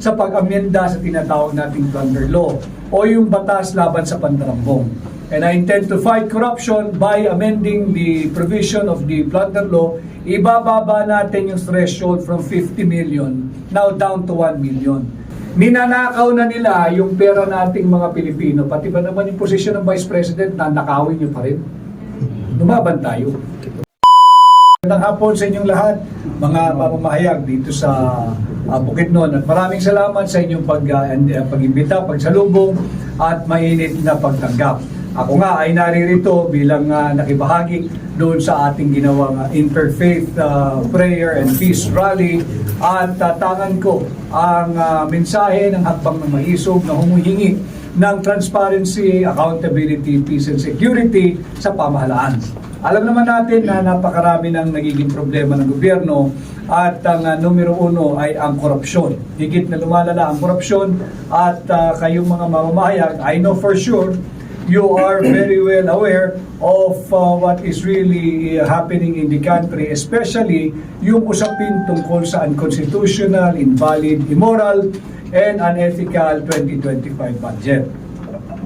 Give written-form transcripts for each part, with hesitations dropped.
sa pag-amyenda sa tinatawag nating plunder law o yung batas laban sa pandarambong. And I intend to fight corruption by amending the provision of the plunder law. Ibababa natin yung threshold from 50 million now down to 1 million. Ninanakaw na nila yung pera nating mga Pilipino, pati ba naman yung posisyon ng Vice President, nanakawin nyo pa rin. Lumaban tayo. Magandang hapon sa inyong lahat, mga mamamahayag dito sa Bukidnon, at maraming salamat sa inyong pag-imbita, pagsalubong at mainit na pagtanggap. Ako nga ay naririto bilang nakibahagi doon sa ating ginawang interfaith prayer and peace rally, at tatangan ko ang mensahe ng Hakbang ng Maisog na humihingi ng transparency, accountability, peace and security sa pamahalaan. Alam naman natin na napakarami ng nagiging problema ng gobyerno, at ang numero uno ay ang korupsyon. Higit na lumalala ang korupsyon, at kayong mga mamamahayag, I know for sure you are very well aware of what is really happening in the country, especially yung usapin tungkol sa unconstitutional, invalid, immoral, and unethical 2025 budget.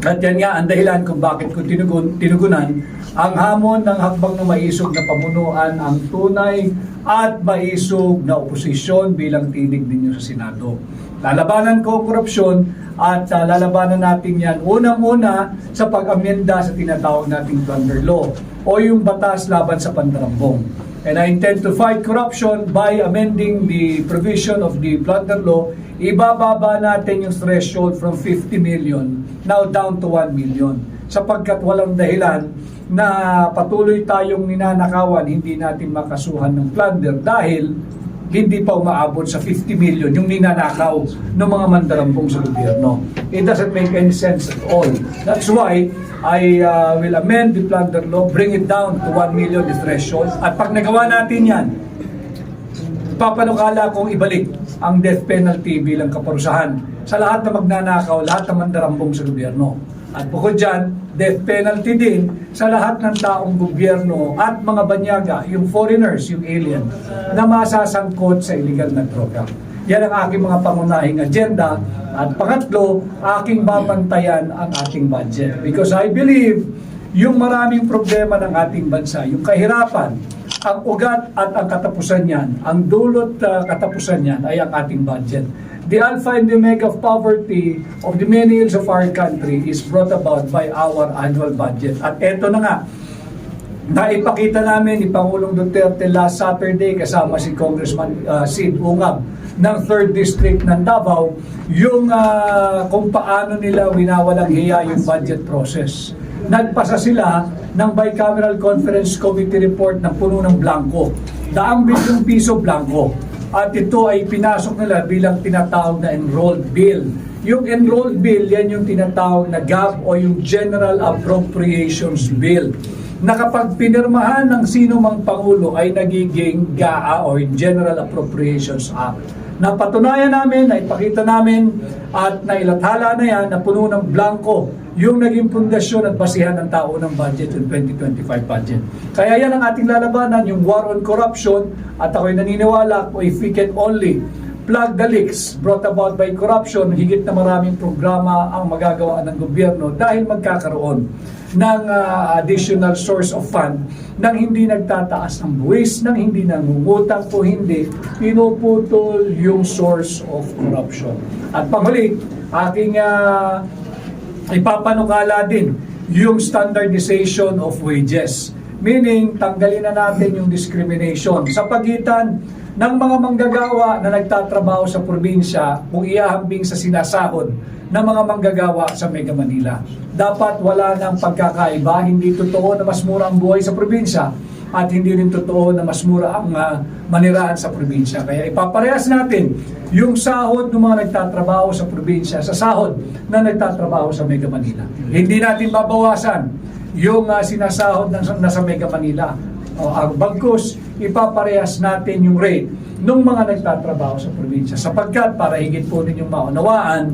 At yan nga ang dahilan kung bakit ko tinugunan ang hamon ng Hakbang ng Maisog na pamunuan ang tunay at maisog na oposisyon bilang tinig ninyo sa Senado. Lalabanan ko ang korupsyon, at lalabanan natin yan unang-una sa pag-amyenda sa tinatawag nating plunder law o yung batas laban sa pandarambong. And I intend to fight corruption by amending the provision of the plunder law. Ibababa natin yung threshold from 50 million now down to 1 million, sapagkat walang dahilan na patuloy tayong ninanakawan, hindi natin makasuhan ng plunder dahil hindi pa umaabot sa 50 million yung ninanakaw ng mga mandarambong sa gobyerno. It doesn't make any sense at all. That's why I will amend the plunder law, bring it down to 1 million the threshold. At pag nagawa natin yan, papanukala kong ibalik ang death penalty bilang kaparusahan sa lahat na magnanakaw, lahat na mandarambong sa gobyerno. At bukod dyan, death penalty din sa lahat ng taong gobyerno at mga banyaga, yung foreigners, yung alien, na masasangkot sa illegal na droga. Yan ang aking mga pangunahing agenda. At pangatlo, aking babantayan ang ating budget. Because I believe yung maraming problema ng ating bansa, yung kahirapan, ang ugat at ang katapusan niyan, ang dulot katapusan niyan ay ang ating budget. The alpha and the omega of poverty of the many ills of our country is brought about by our annual budget. At eto na nga, naipakita namin ni Pangulong Duterte last Saturday kasama si Congressman Sid Ungab ng 3rd District ng Davao, yung kung paano nila winawalang hiya yung budget process. Nagpasa sila ng Bicameral Conference Committee report na puno ng blanco. 2 bilyong piso blanco. At ito ay pinasok nila bilang tinatawag na enrolled bill. Yung enrolled bill, yan yung tinatawag na GAB o yung General Appropriations Bill, na kapag pinirmahan ng sino mang Pangulo ay nagiging GAA o General Appropriations Act. Napatunayan namin, naipakita namin at nailathala na yan na puno ng blanco yung naging pundasyon at basihan ng tao ng budget, yung 2025 budget. Kaya yan ang ating lalabanan, yung war on corruption, at ako'y naniniwala kung if we can only plug the leaks brought about by corruption, higit na maraming programa ang magagawa ng gobyerno dahil magkakaroon ng additional source of fund nang hindi nagtataas ng buwis, nang hindi nangungutang, o hindi pinuputol yung source of corruption. At panghuli, aking ipapanukala din yung standardization of wages. Meaning, tanggalin na natin yung discrimination sa pagitan ng mga manggagawa na nagtatrabaho sa probinsya kung iahambing sa sinasahod ng mga manggagawa sa Mega Manila. Dapat wala ng pagkakaiba, hindi totoo na mas mura ang buhay sa probinsya at hindi rin totoo na mas mura ang manirahan sa probinsya. Kaya ipaparehas natin yung sahod ng mga nagtatrabaho sa probinsya sa sahod na nagtatrabaho sa Mega Manila. Hindi natin babawasan yung sinasahod na sa Mega Manila. Ang bagkus, ipaparehas natin yung rate ng mga nagtatrabaho sa probinsya. Sapagkat, para higit po ninyong maunawaan,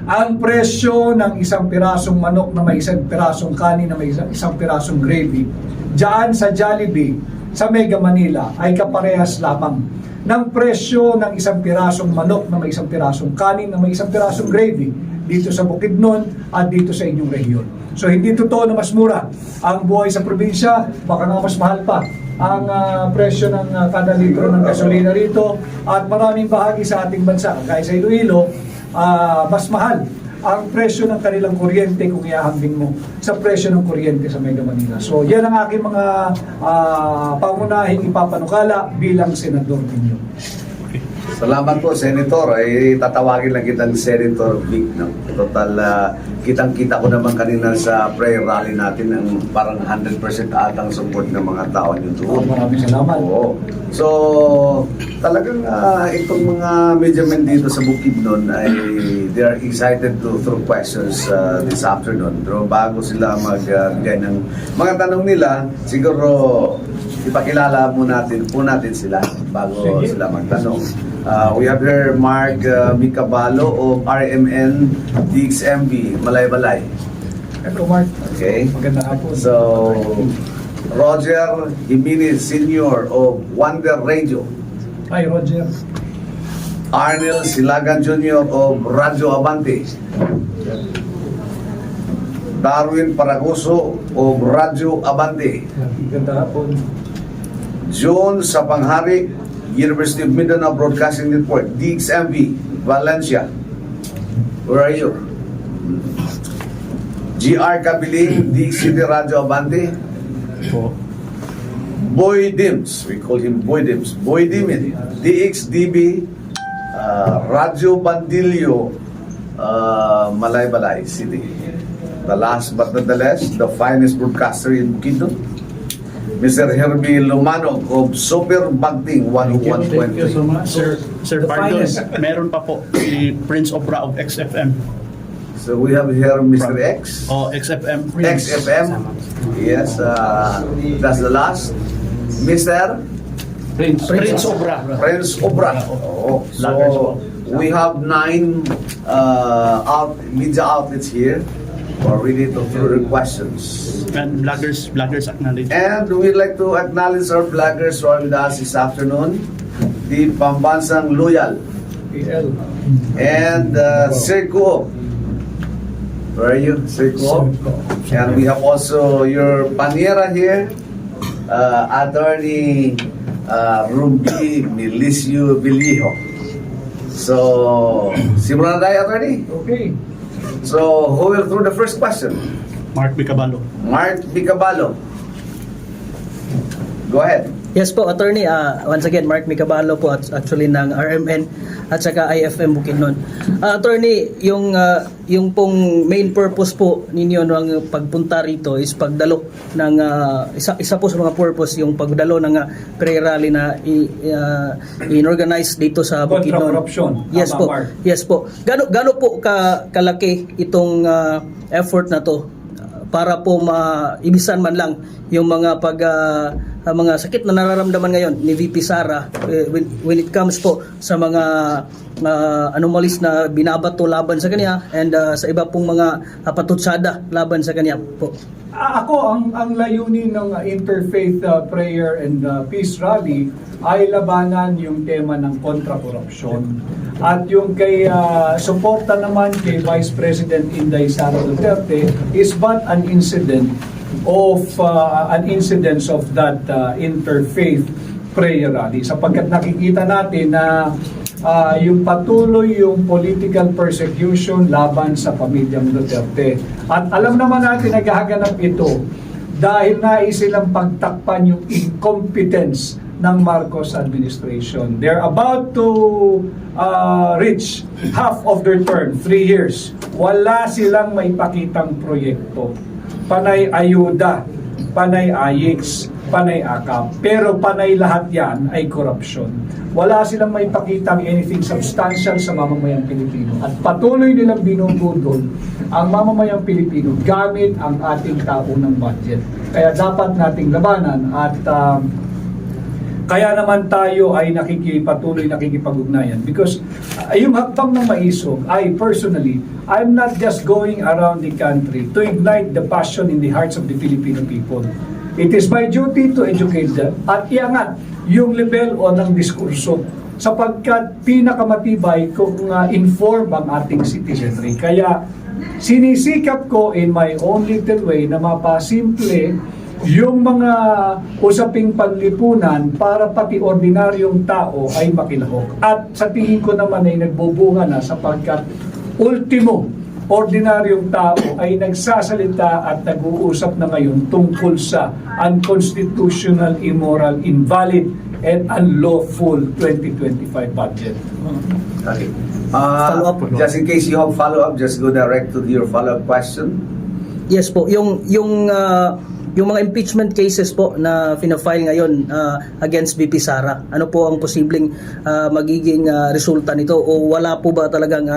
ang presyo ng isang pirasong manok na may isang pirasong kanin na may isang pirasong gravy diyan sa Jollibee sa Mega Manila ay kaparehas lamang ng presyo ng isang pirasong manok na may isang pirasong kanin na may isang pirasong gravy dito sa Bukidnon at dito sa inyong rehiyon. So hindi totoo na mas mura ang buhay sa probinsya, baka nga mas mahal pa ang presyo ng kada litro ng gasolina rito, at maraming bahagi sa ating bansa, kaya sa Iloilo, mas mahal ang presyo ng kanilang kuryente kung iahambing mo sa presyo ng kuryente sa Mega Manila. So yan ang aking mga pangunahing ipapanukala bilang senador ninyo. Salamat po, Senator. Ay tatawagin lang kitang Senator Vic. No? Total, kitang-kita ko naman kanina sa prayer rally natin ang parang 100% atang support ng mga tao nyo doon. Maraming salamat. Oo. So, talagang itong mga media men dito sa Bukidnon ay they are excited to throw questions this afternoon. Pero bago sila magbigay ng mga tanong nila, siguro ipakilala po natin sila bago sila magtanong. We have here Mark Micabalo of RMN DXMB, Malay-Balay. Eko, Mark. Okay. Magandang hapon. So, Roger Jimenez Sr. of Wonder Radio. Hi, Roger. Arnel Silagan Jr. of Radyo Abante. Darwin Paraguso of Radyo Abante. Magandang hapon. John Sapanghari, University of Mindanao Broadcasting Network, DXMV, Valencia. Where are you? GR Kabiling, DXCD Radyo Abante. Boy Dims, we call him Boy Dims. Boy Dimin, DXDB, Radyo Bandilio, Malay-Balay City. The last but not the least, the finest broadcaster in Bukidnon, Mr. Herbie Lumanog of Super Bagting 101.3. Thank you so much. Sir The pardon, finest. meron pa po si Prince Obra of XFM. So we have here Mr. X. O XFM. XFM. Yes, that's the last. Mr. Prince Obra. Prince Obra. Oh, Vloggers so po. we have 9 media outlets here who are ready to throw the questions. And vloggers acknowledge. And we'd like to acknowledge our vloggers who are with us this afternoon. The Pambansang Loyal PL. and Sir Kuo. Where are you, Sir Kuo? And we have also your paniera here, Attorney Ruby Milicio Vilijo. So, simulan na tayo, Attorney. Okay. So, who will throw the first question? Mark Micabalo. Mark Micabalo. Go ahead. Yes po, attorney. Once again, Mark Micabalo po actually ng RMN at saka IFM Bukidnon. Attorney, yung pong main purpose po ninyo ng pagpunta rito is pagdalo ng isa po sa mga purpose yung pagdalo ng prayer rally na inorganize dito sa Bukidnon. Kontra-corruption. Yes Tama, po. Mark. Yes po. Gano po kalaki itong effort na to para po maibisan man lang yung mga mga sakit na nararamdaman ngayon ni VP Sara when it comes po sa mga anomalies na binabato laban sa kanya and sa iba pong mga patutsada laban sa kanya po. Ako, ang layunin ng Interfaith Prayer and Peace Rally ay labanan yung tema ng kontra-korupsyon. At yung kay suporta naman kay Vice President Inday Sara Duterte is but an incidence of that Interfaith Prayer Rally. Sapagkat nakikita natin na yung patuloy yung political persecution laban sa pamilyang Duterte. At alam naman natin naghahanap ito dahil nais silang pagtakpan yung incompetence ng Marcos administration. They're about to reach half of their term, 3 years. Wala silang maipakitang proyekto. Panay ayuda, panay AYIX, panay AKAP. Pero panay lahat yan ay korupsyon. Wala silang maipakitang anything substantial sa mamamayang Pilipino. At patuloy nilang binubudol ang mamamayang Pilipino gamit ang ating taunang budget. Kaya dapat nating labanan at kaya naman tayo ay patuloy nakikipag-ugnayan because yung hakbang ng maisog, I'm not just going around the country to ignite the passion in the hearts of the Filipino people. It is my duty to educate them at iangat yung level o ng diskurso sapagkat pinakamatibay kung inform ang ating citizenry. Kaya sinisikap ko in my own little way na mapasimple yung mga usaping panlipunan para pati ordinaryong tao ay makilahok. At sa tingin ko naman ay nagbubunga na sapagkat ultimo, ordinaryong tao ay nagsasalita at nag-uusap na ngayon tungkol sa unconstitutional, immoral, invalid, and unlawful 2025 budget. Okay. Follow-up. Just in case you have follow-up, just go direct to your follow-up question. Yes po, yung mga impeachment cases po na fina-file ngayon against VP Sara, ano po ang posibleng magiging resulta nito o wala po ba talagang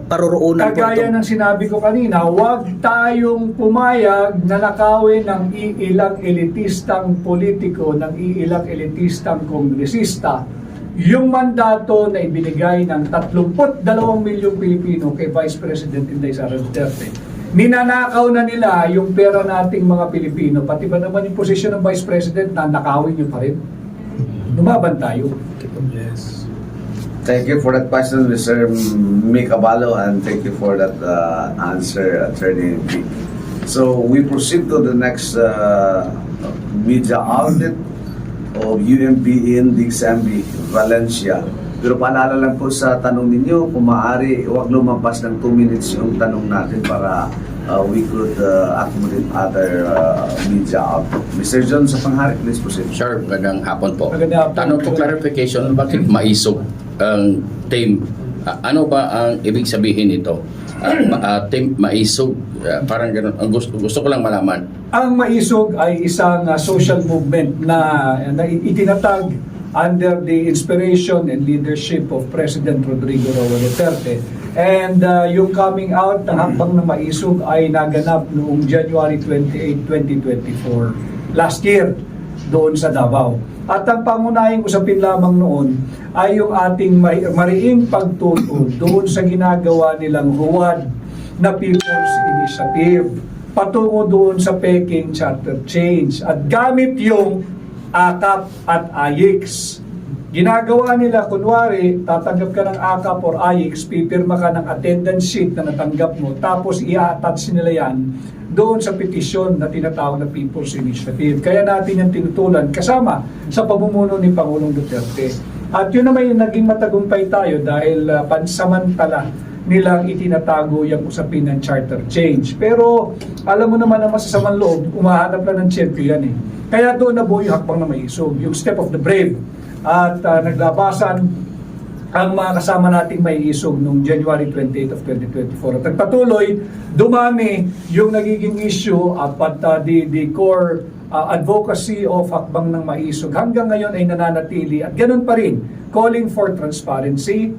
paroroonan po Kagaya ito? ng sinabi ko kanina, huwag tayong pumayag na nakawin ng iilang elitistang politiko, ng iilang elitistang kongresista yung mandato na ibinigay ng 32 milyong Pilipino kay Vice President Inday Sara Duterte. Ninanakaw na nila yung pera nating mga Pilipino, pati ba naman yung posisyon ng Vice President na nakawin nyo pa rin? Lumaban tayo. Yes. Thank you for that question, Mr. Micabalo, and thank you for that answer, Attorney P. So we proceed to the next media outlet of UMP in Dixambi, Valencia. Pero paalala lang po sa tanong ninyo, kung maaari, huwag lumampas ng 2 minutes yung tanong natin para we could accommodate other media outlet. Mr. John sa panghari, please proceed. Sure, magandang hapon po. Magandang hapon. Tanong po clarification, bakit maisog ang team? Ano ba ang ibig sabihin nito? Team maisog, parang ganun. Ang gusto ko lang malaman. Ang maisog ay isang social movement na itinatag under the inspiration and leadership of President Rodrigo Roa Duterte. And yung coming out ng hakbang na maisog ay naganap noong January 28, 2024, last year, doon sa Davao. At ang pangunahing usapin lamang noon ay yung ating mariing pagtutol doon sa ginagawa nilang huwad na People's Initiative patungo doon sa Peking Charter Change. At gamit yung AKAP at AYIX. Ginagawa nila, kunwari, tatanggap ka ng AKAP or AYIX, pipirma ka ng attendance sheet na natanggap mo, tapos i-attach nila yan doon sa petisyon na tinatawag na People's Initiative. Kaya natin yung tinutulan kasama sa pamumuno ni Pangulong Duterte. At yun naman yung naging matagumpay tayo dahil pansamantala nilang itinatago yung usapin ng charter change. Pero alam mo naman ang masasamang loob, umahanap lang ng champion yan eh. Kaya doon na buo yung hakbang na maisog, yung step of the brave. At naglabasan ang mga kasama nating maiisog noong January 28 of 2024. At nagpatuloy, dumami yung nagiging issue at the core advocacy of hakbang ng maisog. Hanggang ngayon ay nananatili at ganun pa rin, calling for transparency,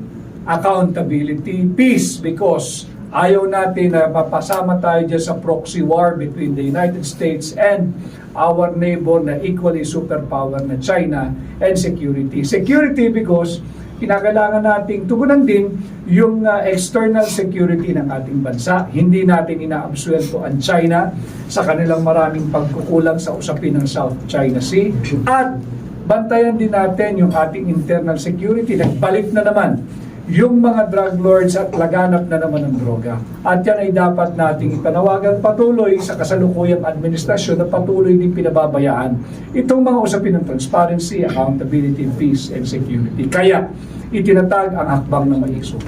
accountability, peace, because ayaw natin na mapasama tayo dyan sa proxy war between the United States and our neighbor na equally superpower na China, and security. Security because kinakailangan nating tugunan din yung external security ng ating bansa. Hindi natin inaabsuelto ang China sa kanilang maraming pagkukulang sa usapin ng South China Sea. At bantayan din natin yung ating internal security. Nagbalik na naman yung mga drug lords at laganap na naman ng droga. At yan ay dapat nating ipanawagan patuloy sa kasalukuyang administrasyon na patuloy din pinababayaan itong mga usapin ng transparency, accountability, peace, and security. Kaya itinatag ang hakbang na maisog.